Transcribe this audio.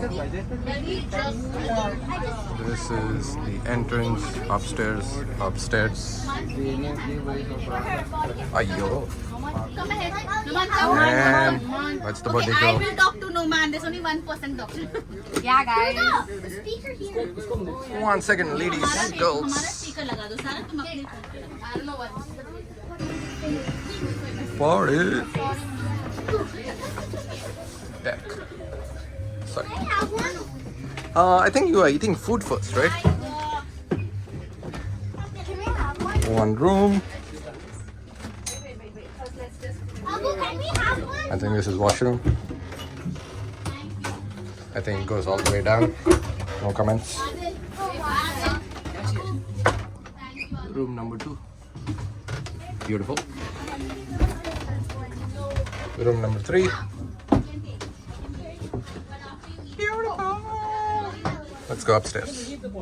This is the entrance upstairs. Ayyo. Man, what's the birthday I girl? will talk to no man. There's only 1% doctor. Yeah, guys. Speaker here. 1 second, ladies, girls. Speaker लगा दो सारा तुम अपने. I don't know what. Party. Deck. Sorry. I think you are eating food first, right? One room. I think this is washroom. I think it goes all the way down. No comments. Room number 2. Beautiful. Room number 3. Beautiful. Let's go upstairs.